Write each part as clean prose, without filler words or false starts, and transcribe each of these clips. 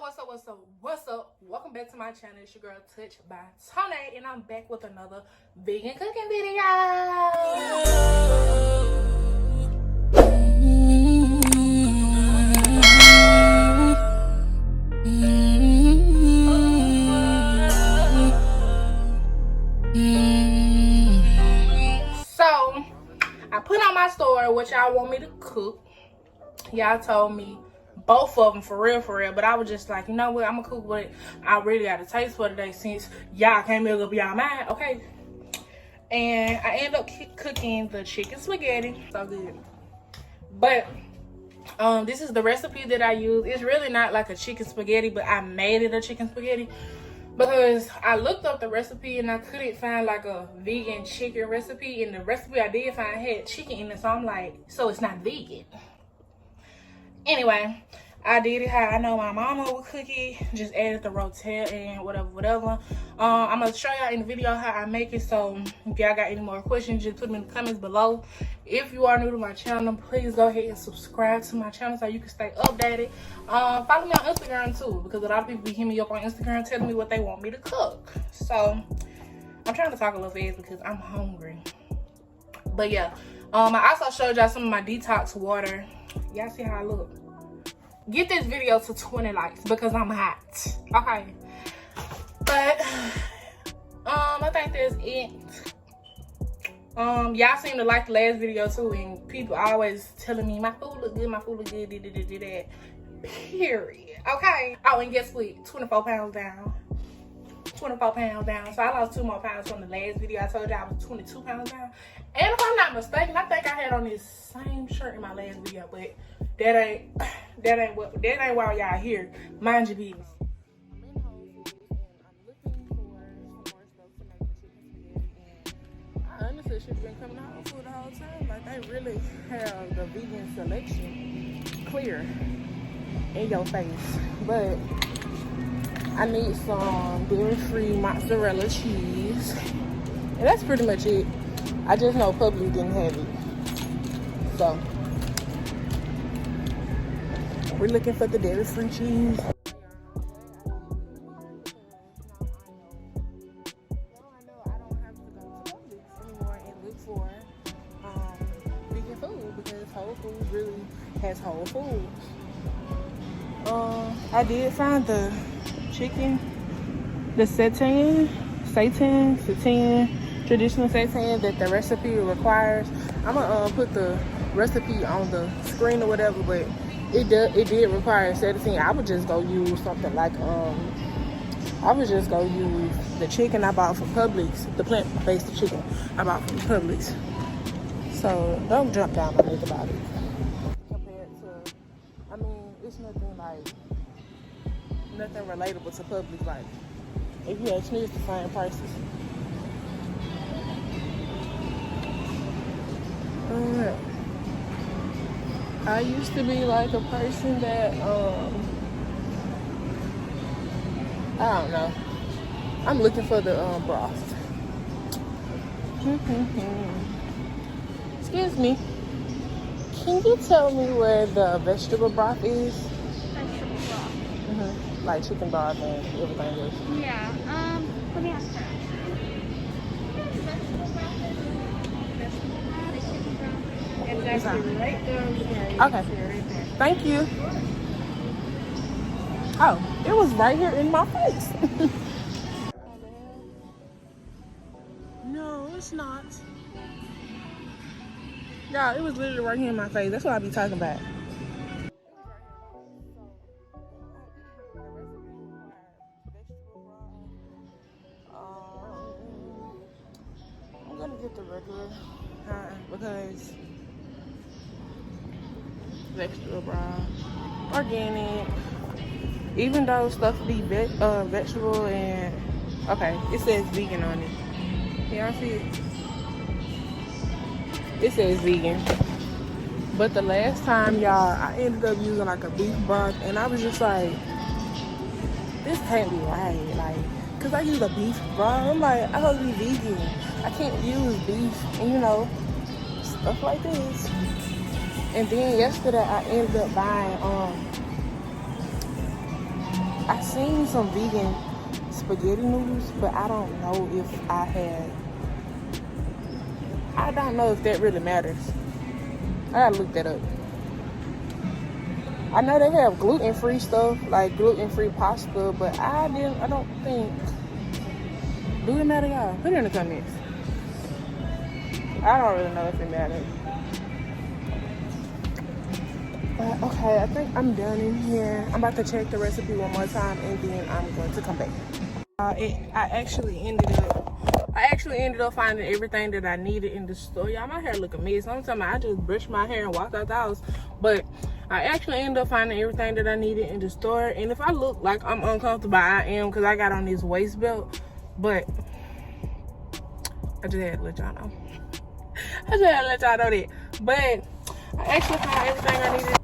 What's up? Welcome back to my channel. It's your girl TouchedByTonae, and I'm back with another vegan cooking video. So, I put on my story what y'all want me to cook. Y'all told me both of them for real, but I was just like, you know what, I'm gonna cook what I really got a taste for today since y'all can't make up y'all mind, okay? And I ended up cooking the chicken spaghetti. So good. But this is the recipe that I use. It's really not like a chicken spaghetti, but I made it a chicken spaghetti because I looked up the recipe and I couldn't find like a vegan chicken recipe, and the recipe I did find had chicken in it, so I'm like, so it's not vegan. Anyway, I did it how I know my mama would cook it. Just added the Rotel and whatever. I'm gonna show y'all in the video how I make it. So if y'all got any more questions, just put them in the comments below. If you are new to my channel, please go ahead and subscribe to my channel so you can stay updated. Follow me on Instagram too, because a lot of people be hitting me up on Instagram telling me what they want me to cook. So I'm trying to talk a little fast because I'm hungry. But yeah, I also showed y'all some of my detox water. Y'all see how I look? Get this video to 20 likes because I'm hot, okay? But I think that's it. Y'all seem to like the last video too, and people always telling me my food look good, did that. Period. Okay. Oh, and guess what? 24 pounds down. 24 pounds down. So I lost 2 more pounds from the last video. I told you I was 22 pounds down. And if I'm not mistaken, I think I had on this same shirt in my last video, but that ain't why y'all here. Mind your business. I honestly should have been coming to Whole Foods the whole time. Like, they really have the vegan selection clear in your face. But I need some dairy-free mozzarella cheese. And that's pretty much it. I just know Publix didn't have it. So we're looking for the dairy-free cheese. Vegan food because Whole Foods really has Whole Foods. I did find the chicken, the Seitan, traditional Seitan that the recipe requires. I'm gonna put the recipe on the screen or whatever, but it did require Seitan. I would just go use something like I would just go use the chicken I bought from Publix, the plant-based chicken I bought from Publix. So don't jump down my neck about it. Compared to, I mean, it's nothing relatable to Publix. Like, if you ask me, it's the same prices. I used to be like a person that I don't know. I'm looking for the broth. Excuse me. Can you tell me where the vegetable broth is? Vegetable broth. Like chicken broth and everything else. Yeah. Let me ask her. It's actually right there. Okay. Thank you. Oh, it was right here in my face. No, it's not. Yeah, it was literally right here in my face. That's what I be talking about. I'm gonna get the regular because vegetable broth, organic. Even though stuff be vegetable and okay, it says vegan on it. Y'all see it? It says vegan. But the last time, y'all, I ended up using like a beef broth, and I was just like, this can't be right. Like, cause I use a beef broth. I'm like, I supposed to be vegan. I can't use beef, and you know, stuff like this. And then yesterday I ended up buying I seen some vegan spaghetti noodles, but I don't know if I don't know if that really matters. I gotta look that up. I know they have gluten-free stuff, like gluten-free pasta, but I don't think. Do it matter, y'all? Put it in the comments. I don't really know if it matters. But okay, I think I'm done in here. I'm about to check the recipe one more time, and then I'm going to come back. I actually ended up finding everything that I needed in the store. Y'all, my hair look a mess. I'm talking about I just brushed my hair and walked out the house, but I actually ended up finding everything that I needed in the store. And if I look like I'm uncomfortable, I am, because I got on this waist belt. But I just had to let y'all know. I just had to let y'all know that. But I actually found everything I needed.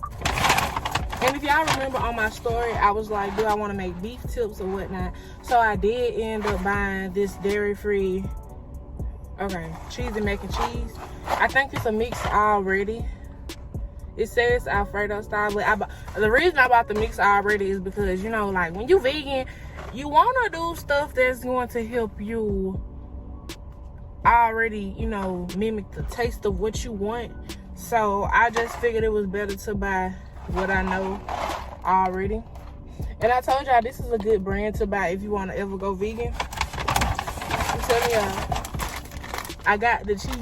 And if y'all remember on my story, I was like, do I want to make beef tips or whatnot? So I did end up buying this dairy-free, cheesy mac and cheese. I think it's a mix already. It says Alfredo style, but the reason I bought the mix already is because, you know, like when you vegan, you want to do stuff that's going to help you already, you know, mimic the taste of what you want. So I just figured it was better to buy what I know already. And I told y'all this is a good brand to buy if you want to ever go vegan. I'm telling y'all, I got the cheese.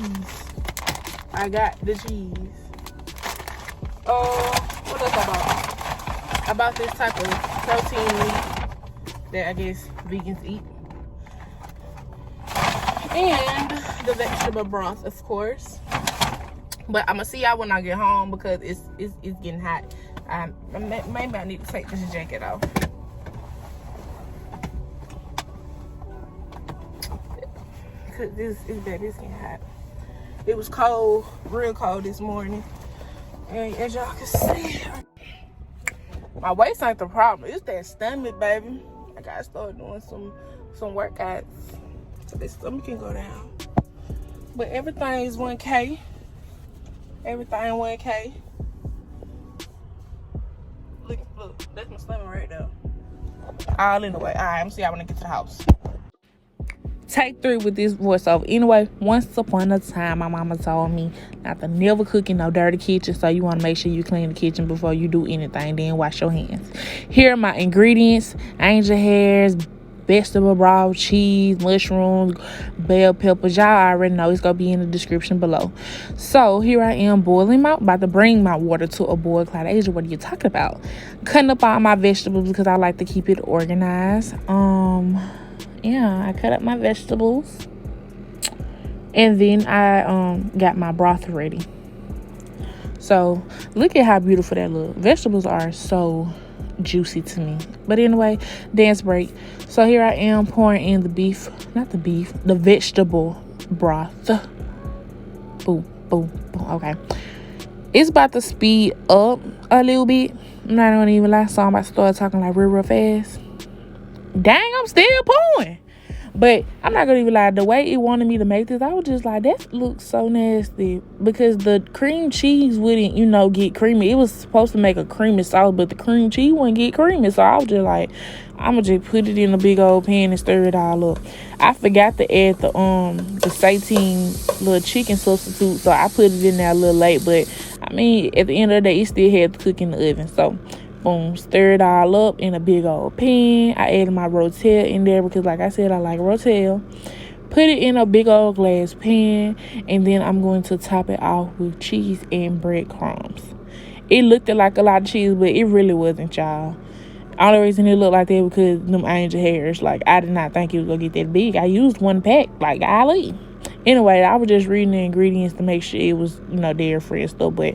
What else I bought? I bought this type of protein meat that I guess vegans eat. And the vegetable broth, of course. But I'm gonna see y'all when I get home because it's getting hot. Maybe I need to take this jacket off. Cause it's getting hot. It was cold, real cold this morning. And as y'all can see, my waist ain't the problem. It's that stomach, baby. I gotta start doing some workouts so this stomach can go down. But everything is 1K. Everything 1K. Look, that's my stomach right there. All in the way. All right, I'm see y'all when I get to the house. Take 3 with this voiceover. Anyway, once upon a time, my mama told me not to never cook in no dirty kitchen, so you want to make sure you clean the kitchen before you do anything, then wash your hands. Here are my ingredients: angel hairs, vegetable broth, cheese, mushrooms, bell peppers. Y'all already know it's gonna be in the description below. So here I am about to bring my water to a boil. Asia, what are you talking about? Cutting up all my vegetables because I like to keep it organized. Yeah, I cut up my vegetables, and then I got my broth ready. So look at how beautiful that looks. Vegetables are so juicy to me. But anyway, dance break. So here I am pouring in the vegetable broth. Boom, boom, boom. Okay, it's about to speed up a little bit. I'm not gonna even lie, so I'm about to start talking like real fast. Dang, I'm still pouring. But I'm not gonna even lie, the way it wanted me to make this, I was just like, that looks so nasty, because the cream cheese wouldn't, you know, get creamy. It was supposed to make a creamy sauce, but the cream cheese wouldn't get creamy. So I was just like, I'm gonna just put it in a big old pan and stir it all up. I forgot to add the Seitan little chicken substitute, so I put it in there a little late. But I mean, at the end of the day, it still had to cook in the oven. So boom, stir it all up in a big old pan. I added my Rotel in there because, like I said, I like Rotel. Put it in a big old glass pan, and then I'm going to top it off with cheese and breadcrumbs. It looked like a lot of cheese, but it really wasn't, y'all. Only reason it looked like that because them angel hairs. Like, I did not think it was gonna get that big. I used 1 pack, like Ali. Anyway, I was just reading the ingredients to make sure it was, you know, dairy free and stuff. But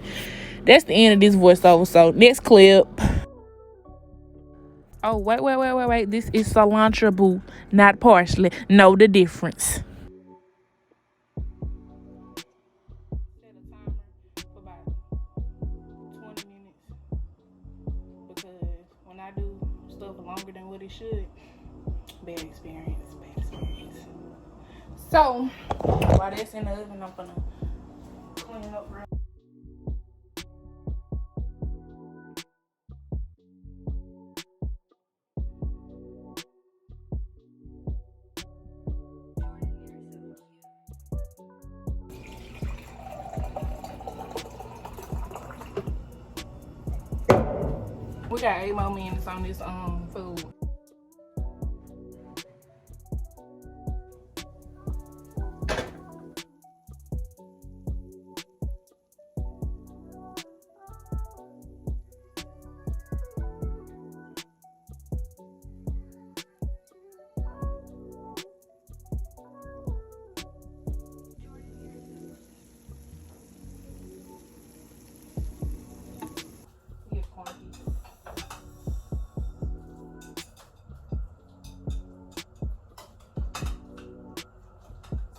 that's the end of this voiceover. So next clip. Oh, wait. This is cilantro, boo, not parsley. Know the difference. Set a timer for about 20 minutes. Because when I do stuff longer than what it should, bad experience. So, while that's in the oven, I'm gonna clean up real. We got 8 more minutes on this food.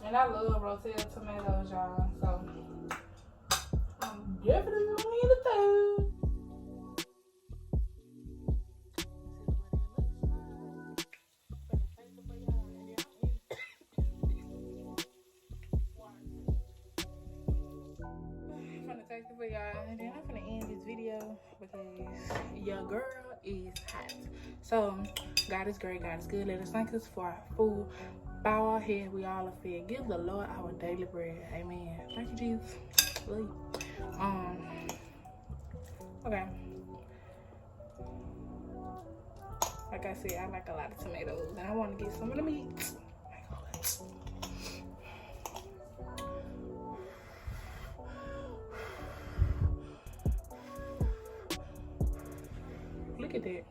And I love Rotel Tomatoes, y'all. So I'm definitely gonna need a third. I'm gonna taste it for y'all, and then I'm gonna end this video because your girl is hot. So God is great, God is good. Let us thank us for our food. Bow our head, we all are fed. Give the Lord our daily bread. Amen. Thank you, Jesus. Love you. Okay. Like I said, I like a lot of tomatoes, and I want to get some of the meat. Look at that.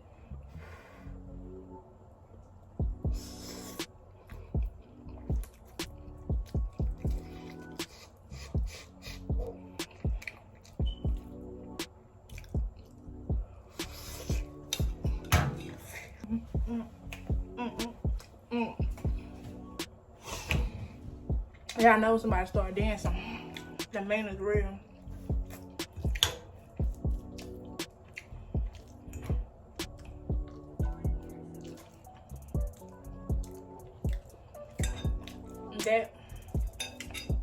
Y'all know somebody started dancing. The man is real. That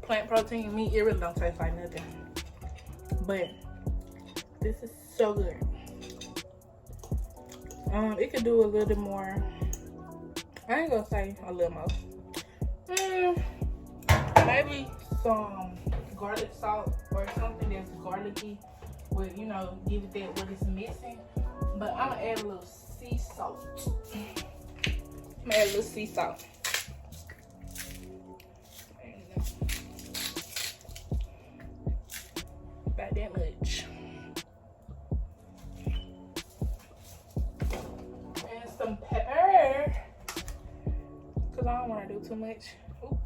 plant protein meat, it really don't taste like nothing. But this is so good. It could do a little bit more. I ain't gonna say a little more. Maybe some garlic salt or something that's garlicky with, you know, give it that what it's missing. But I'm gonna add a little sea salt. I'm gonna add a little sea salt. About that much. And some pepper. Cause I don't wanna do too much. Ooh.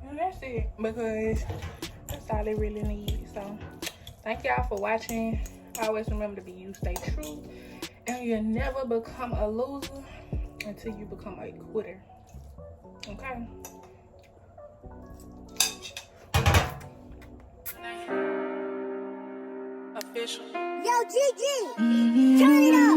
And that's it, because that's all they really need. So thank y'all for watching. Always remember to be you, stay true, and you'll never become a loser until you become a quitter. Okay? Official. Yo, Gigi, turn it up.